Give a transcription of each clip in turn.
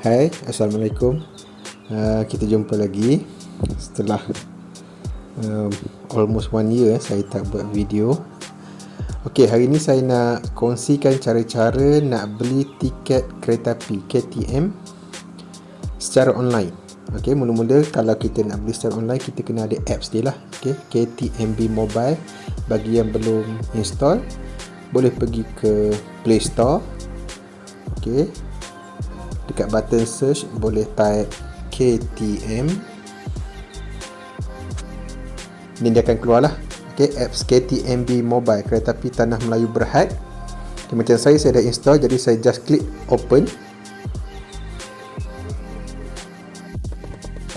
Hai, Assalamualaikum. Kita jumpa lagi setelah almost 1 year saya tak buat video. Okey, hari ni saya nak kongsikan cara-cara nak beli tiket kereta api KTM secara online. Okey, mula-mula kalau kita nak beli secara online, kita kena ada apps dia lah. Okey, KTMB Mobile. Bagi yang belum install, boleh pergi ke Play Store. Okey, dekat button search boleh type KTM, ni dia akan keluar lah. Okay, apps KTMB Mobile, kereta api Tanah Melayu Berhad. Okay, macam saya dah install, jadi saya just klik open.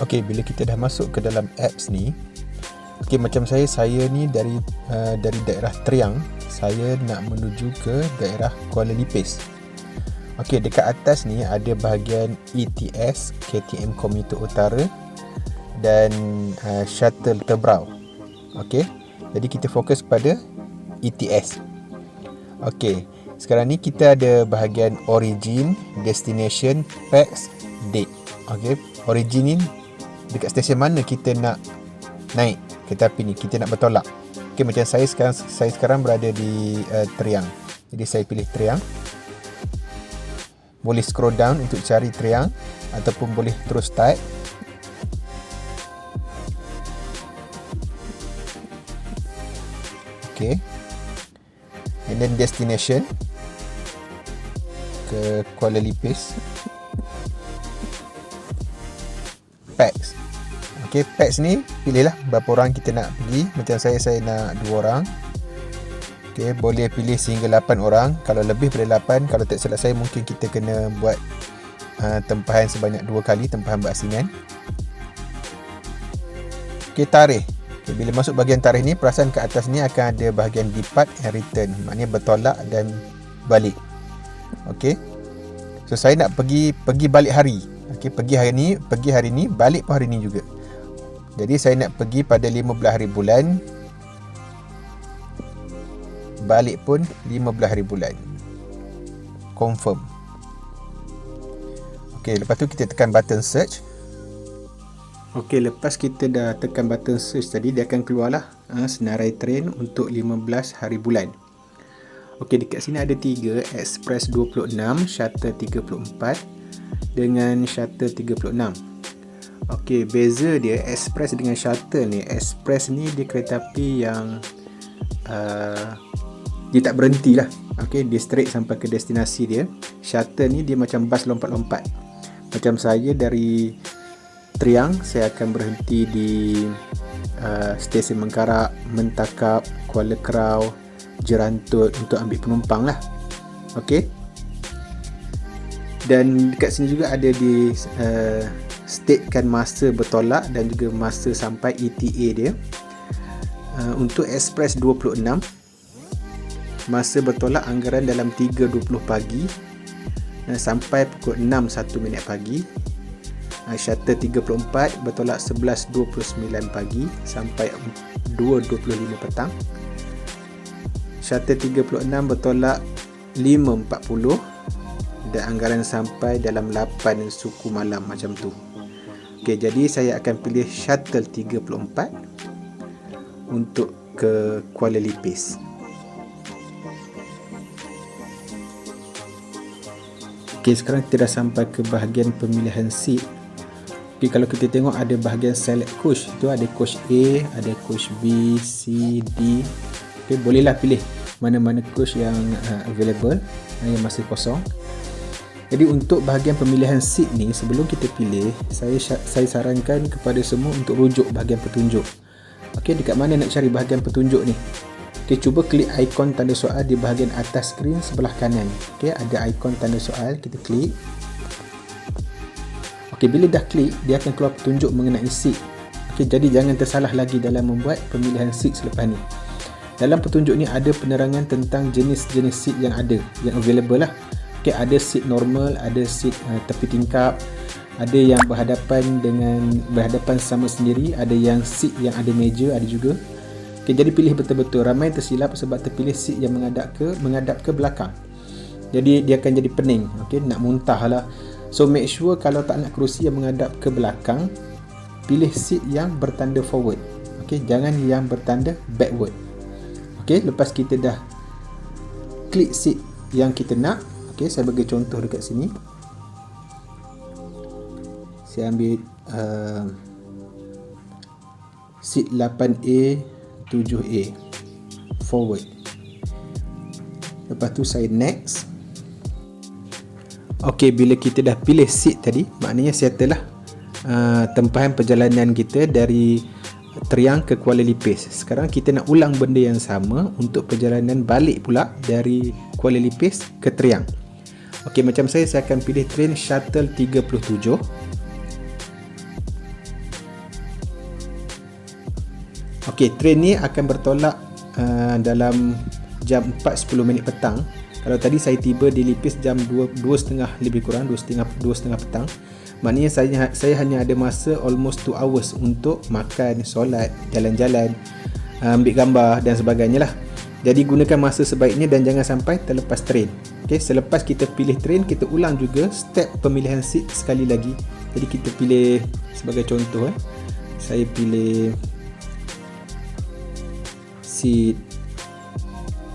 Okay, bila kita dah masuk ke dalam apps ni, okay, macam saya ni dari daerah Triang, saya nak menuju ke daerah Kuala Lipis. Okey, dekat atas ni ada bahagian ETS, KTM Komuter Utara, dan shuttle Tebrau. Okey, jadi kita fokus pada ETS. Okey, sekarang ni kita ada bahagian origin, destination, packs, date. Okey, origin ni dekat stesen mana kita nak naik kereta api ni, kita nak bertolak. Okey, macam saya sekarang berada di Triang. Jadi saya pilih Triang. Boleh scroll down untuk cari Triang, ataupun boleh terus type. Okay, and then destination ke Kuala Lipis. Packs. Okay, packs ni pilihlah berapa orang kita nak pergi. Macam saya nak 2 orang. Okay, boleh pilih sehingga 8 orang. Kalau lebih boleh 8. Kalau tak silap saya, mungkin kita kena buat tempahan sebanyak 2 kali, tempahan berasingan. Okay, tarikh. Okay, bila masuk bahagian tarikh ni, perasan ke atas ni akan ada bahagian depart and return, maknanya bertolak dan balik. Okay, so saya nak pergi balik hari. Okay, pergi hari ni, balik pun hari ni juga. Jadi saya nak pergi pada 15 hari bulan, balik pun 15 hari bulan. Confirm. Okey, lepas tu kita tekan button search. Okey, lepas kita dah tekan button search tadi, dia akan keluarlah senarai train untuk 15 hari bulan. Okey, dekat sini ada 3, Express 26, Shuttle 34 dengan Shuttle 36. Okey, beza dia Express dengan Shuttle ni. Express ni dia kereta api yang dia tak berhenti lah. Okay, dia straight sampai ke destinasi dia. Shuttle ni dia macam bas lompat-lompat. Macam saya dari Triang, saya akan berhenti di stesen Mengkarak, Mentakap, Kuala Kerau, Jerantut untuk ambil penumpang lah. Okay, dan dekat sini juga ada di statekan masa bertolak dan juga masa sampai ETA dia. Untuk Express 26, masa bertolak anggaran dalam 3.20 pagi sampai pukul 6.01 pagi. Shuttle 34 bertolak 11.29 pagi sampai 2.25 petang. Shuttle 36 bertolak 5.40 dan anggaran sampai dalam 8 suku malam macam tu. Okey, jadi saya akan pilih Shuttle 34 untuk ke Kuala Lipis. Okay, sekarang kita dah sampai ke bahagian pemilihan seat. Okay, kalau kita tengok ada bahagian select coach. Itu ada coach A, ada coach B, C, D. Okay, bolehlah pilih mana-mana coach yang available, yang masih kosong. Jadi untuk bahagian pemilihan seat ni, sebelum kita pilih, saya sarankan kepada semua untuk rujuk bahagian petunjuk. Okay, dekat mana nak cari bahagian petunjuk ni? Okay, cuba klik ikon tanda soal di bahagian atas skrin sebelah kanan. Okay, ada ikon tanda soal, kita klik. Okay, bila dah klik, dia akan keluar petunjuk mengenai seat. Okay, jadi jangan tersalah lagi dalam membuat pemilihan seat selepas ni. Dalam petunjuk ni ada penerangan tentang jenis-jenis seat yang ada, yang available lah. Okay, ada seat normal, ada seat tepi tingkap, ada yang berhadapan sama sendiri, ada yang seat yang ada meja, ada juga. Okay, jadi pilih betul-betul. Ramai tersilap sebab terpilih seat yang menghadap ke belakang. Jadi dia akan jadi pening. Okay, nak muntah lah So make sure kalau tak nak kerusi yang menghadap ke belakang, pilih seat yang bertanda forward. Okey, jangan yang bertanda backward. Okey, lepas kita dah klik seat yang kita nak, okey, saya bagi contoh dekat sini. Saya ambil seat 8A 7A forward. Lepas tu saya next. Okey, bila kita dah pilih seat tadi, maknanya settle lah tempahan perjalanan kita dari Triang ke Kuala Lipis. Sekarang kita nak ulang benda yang sama untuk perjalanan balik pula dari Kuala Lipis ke Triang. Okey, macam saya akan pilih train Shuttle 37. Okey, train ni akan bertolak dalam jam 4.10 petang. Kalau tadi saya tiba di Lipis jam 2.30 lebih kurang 2.30 petang. Maknanya saya hanya ada masa almost 2 hours untuk makan, solat, jalan-jalan, ambil gambar dan sebagainya lah. Jadi gunakan masa sebaiknya dan jangan sampai terlepas train. Okay, selepas kita pilih train, kita ulang juga step pemilihan seat sekali lagi. Jadi kita pilih sebagai contoh, saya pilih seat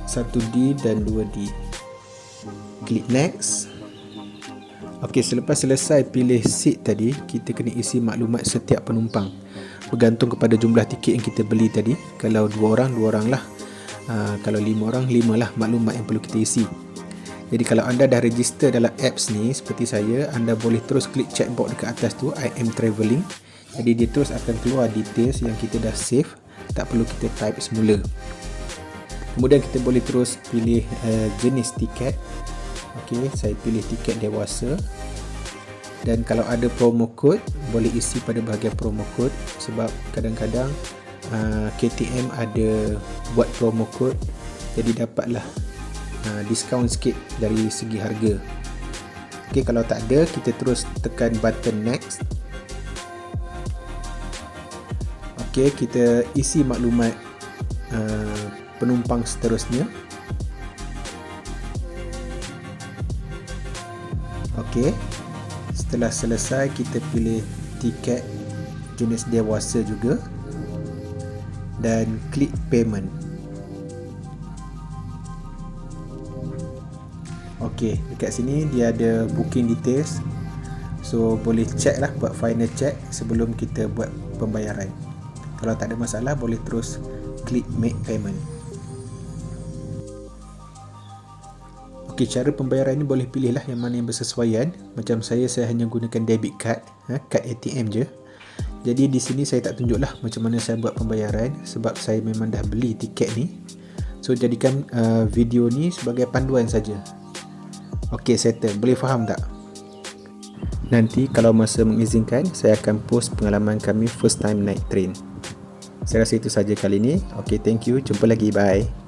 1D dan 2D. Klik next. Okey, selepas selesai pilih seat tadi, kita kena isi maklumat setiap penumpang bergantung kepada jumlah tiket yang kita beli tadi. Kalau 2 orang lah, kalau 5 orang, 5 lah maklumat yang perlu kita isi. Jadi kalau anda dah register dalam apps ni seperti saya, anda boleh terus klik checkbox dekat atas tu, I am travelling. Jadi dia terus akan keluar details yang kita dah save, tak perlu kita type semula. Kemudian kita boleh terus pilih jenis tiket. Okey, saya pilih tiket dewasa. Dan kalau ada promo code, boleh isi pada bahagian promo code, sebab kadang-kadang KTM ada buat promo code, jadi dapatlah diskaun sikit dari segi harga. Okey, kalau tak ada, kita terus tekan button next. Okey, kita isi maklumat penumpang seterusnya. Okey, setelah selesai kita pilih tiket jenis dewasa juga dan klik payment. Okey, dekat sini dia ada booking details, so boleh check lah, buat final check sebelum kita buat pembayaran. Kalau tak ada masalah, boleh terus klik make payment. Okey, cara pembayaran ni boleh pilih lah yang mana yang bersesuaian. Macam saya hanya gunakan debit card, kad ATM je. Jadi di sini saya tak tunjuk lah macam mana saya buat pembayaran, sebab saya memang dah beli tiket ni. So jadikan video ni sebagai panduan saja. Okey, settle. Boleh faham tak? Nanti kalau masa mengizinkan, saya akan post pengalaman kami first time naik train. Saya rasa itu saja kali ni. Okey, thank you. Jumpa lagi. Bye.